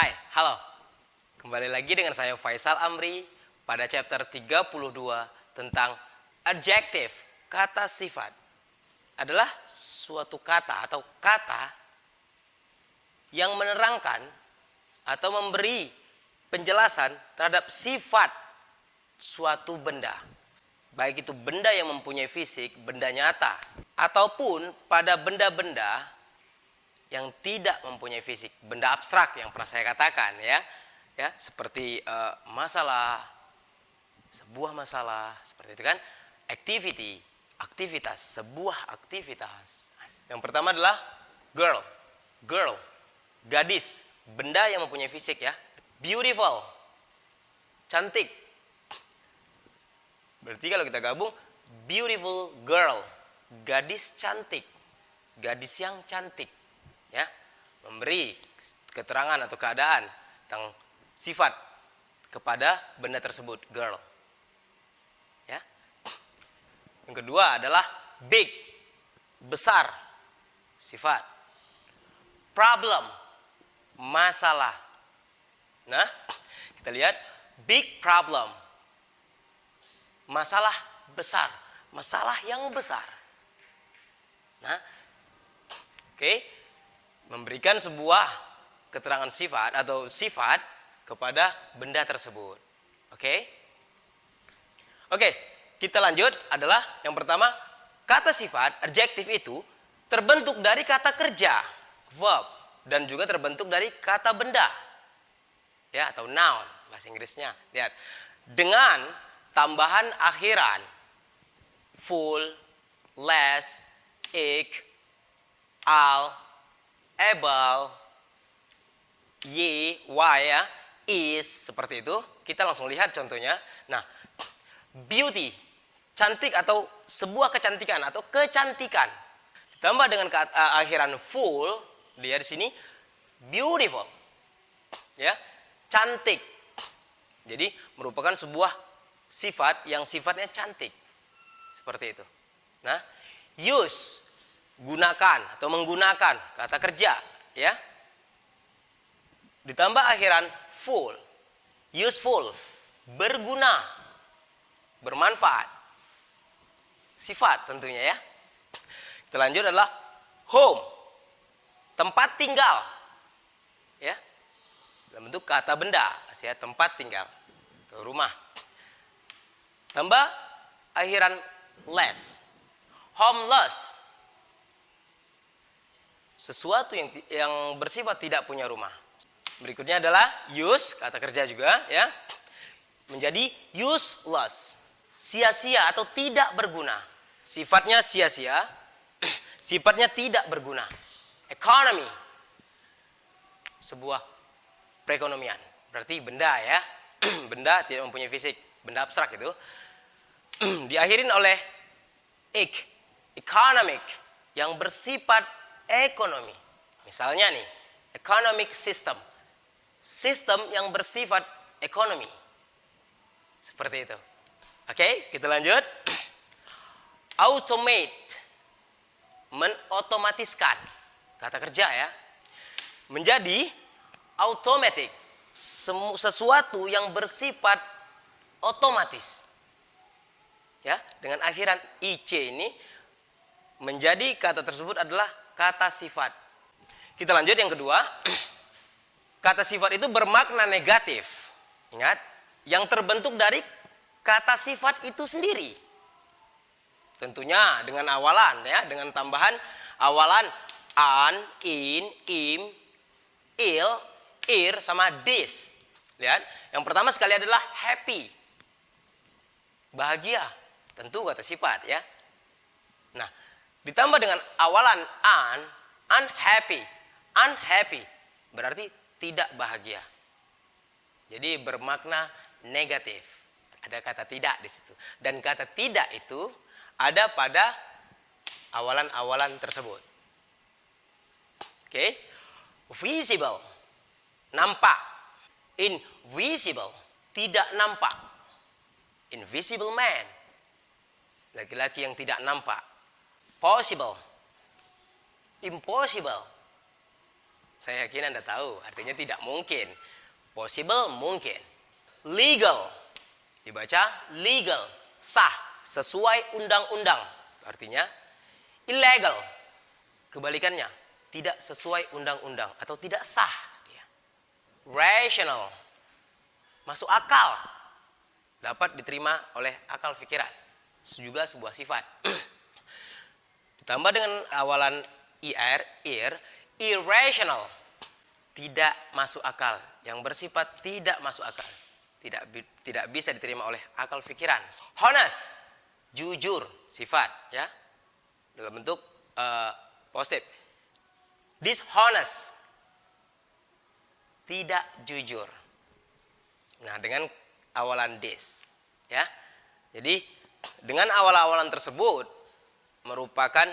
Hai, halo. Kembali lagi dengan saya Faisal Amri pada chapter 32 tentang adjektif, kata sifat. Adalah suatu kata atau kata yang menerangkan atau memberi penjelasan terhadap sifat suatu benda. Baik itu benda yang mempunyai fisik, benda nyata, ataupun pada benda-benda yang tidak mempunyai fisik, benda abstrak yang pernah saya katakan ya seperti masalah, sebuah masalah, seperti itu kan, activity, aktivitas, sebuah aktivitas. Yang pertama adalah girl, gadis, benda yang mempunyai fisik ya, beautiful, cantik. Berarti kalau kita gabung, beautiful girl, gadis cantik, gadis yang cantik. Ya, memberi keterangan atau keadaan tentang sifat kepada benda tersebut, girl. Ya. Yang kedua adalah big, besar, sifat. Problem, masalah. Nah, kita lihat big problem, masalah besar, masalah yang besar. Nah, oke. Memberikan sebuah keterangan sifat atau sifat kepada benda tersebut. Oke, kita lanjut adalah yang pertama, kata sifat, adjektif itu terbentuk dari kata kerja, verb, dan juga terbentuk dari kata benda. Ya, atau noun bahasa Inggrisnya. Lihat. Dengan tambahan akhiran full, less, ik, al, able, y, ya, is, seperti itu. Kita langsung lihat contohnya. Nah, beauty, cantik atau sebuah kecantikan atau kecantikan. Ditambah dengan akhiran full, lihat di sini, beautiful. Ya, cantik. Jadi merupakan sebuah sifat yang sifatnya cantik. Seperti itu. Nah, use, gunakan atau menggunakan, kata kerja ya, ditambah akhiran full, useful, berguna, bermanfaat, sifat tentunya ya. Kita lanjut adalah home, tempat tinggal ya, dalam bentuk kata benda ya, tempat tinggal atau rumah. Tambah akhiran less, homeless, sesuatu yang bersifat tidak punya rumah. Berikutnya adalah use, kata kerja juga ya, menjadi useless, sia-sia atau tidak berguna. Sifatnya sia-sia, sifatnya tidak berguna. Economy, sebuah perekonomian, berarti benda ya, benda tidak mempunyai fisik, benda abstrak itu. Diakhirin oleh economic, yang bersifat ekonomi. Misalnya nih, economic system, sistem yang bersifat ekonomi. Seperti itu. Oke, kita lanjut. Automate, menotomatiskan, kata kerja ya, menjadi automatic, sesuatu yang bersifat otomatis. Ya, dengan akhiran ic ini menjadi kata tersebut adalah kata sifat. Kita lanjut yang kedua. Kata sifat itu bermakna negatif. Ingat, yang terbentuk dari kata sifat itu sendiri. Tentunya dengan awalan ya, dengan tambahan awalan an, in, im, il, ir sama this. Lihat, yang pertama sekali adalah happy. Bahagia. Tentu kata sifat ya. Nah, ditambah dengan awalan unhappy. Unhappy berarti tidak bahagia. Jadi bermakna negatif. Ada kata tidak di situ. Dan kata tidak itu ada pada awalan-awalan tersebut. Oke. Visible, nampak. Invisible, tidak nampak. Invisible man, laki-laki yang tidak nampak. Possible, impossible, Saya yakin Anda tahu, artinya tidak mungkin. Possible, mungkin. Legal, dibaca legal, sah, sesuai undang-undang. Artinya illegal, kebalikannya, tidak sesuai undang-undang atau tidak sah. Rational, masuk akal, dapat diterima oleh akal pikiran. Juga sebuah sifat. Ditambah dengan awalan ir, irrational, tidak masuk akal, yang bersifat tidak masuk akal, tidak bisa diterima oleh akal pikiran. Honest, jujur, sifat, ya, dalam bentuk positif. Dishonest, tidak jujur. Nah, dengan awalan this, ya. Jadi dengan awal-awalan tersebut merupakan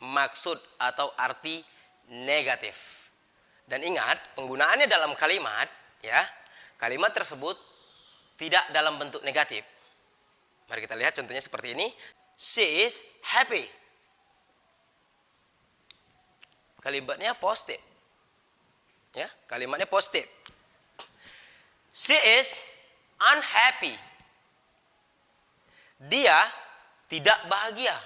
maksud atau arti negatif. Dan ingat, penggunaannya dalam kalimat, ya. Kalimat tersebut tidak dalam bentuk negatif. Mari kita lihat contohnya seperti ini. She is happy. Kalimatnya positif. Ya, kalimatnya positif. She is unhappy. Dia tidak bahagia.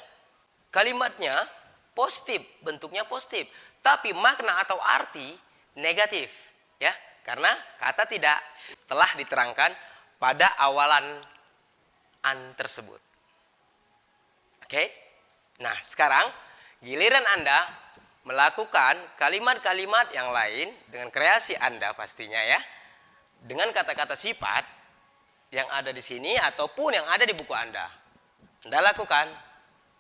Kalimatnya positif, bentuknya positif, tapi makna atau arti negatif, ya. Karena kata tidak telah diterangkan pada awalan an tersebut. Oke? Nah, sekarang giliran Anda melakukan kalimat-kalimat yang lain dengan kreasi Anda pastinya, ya. Dengan kata-kata sifat yang ada di sini ataupun yang ada di buku Anda. Anda lakukan,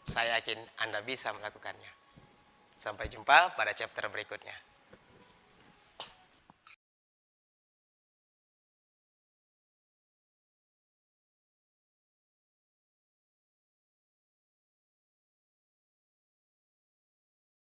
saya yakin Anda bisa melakukannya. Sampai jumpa pada chapter berikutnya.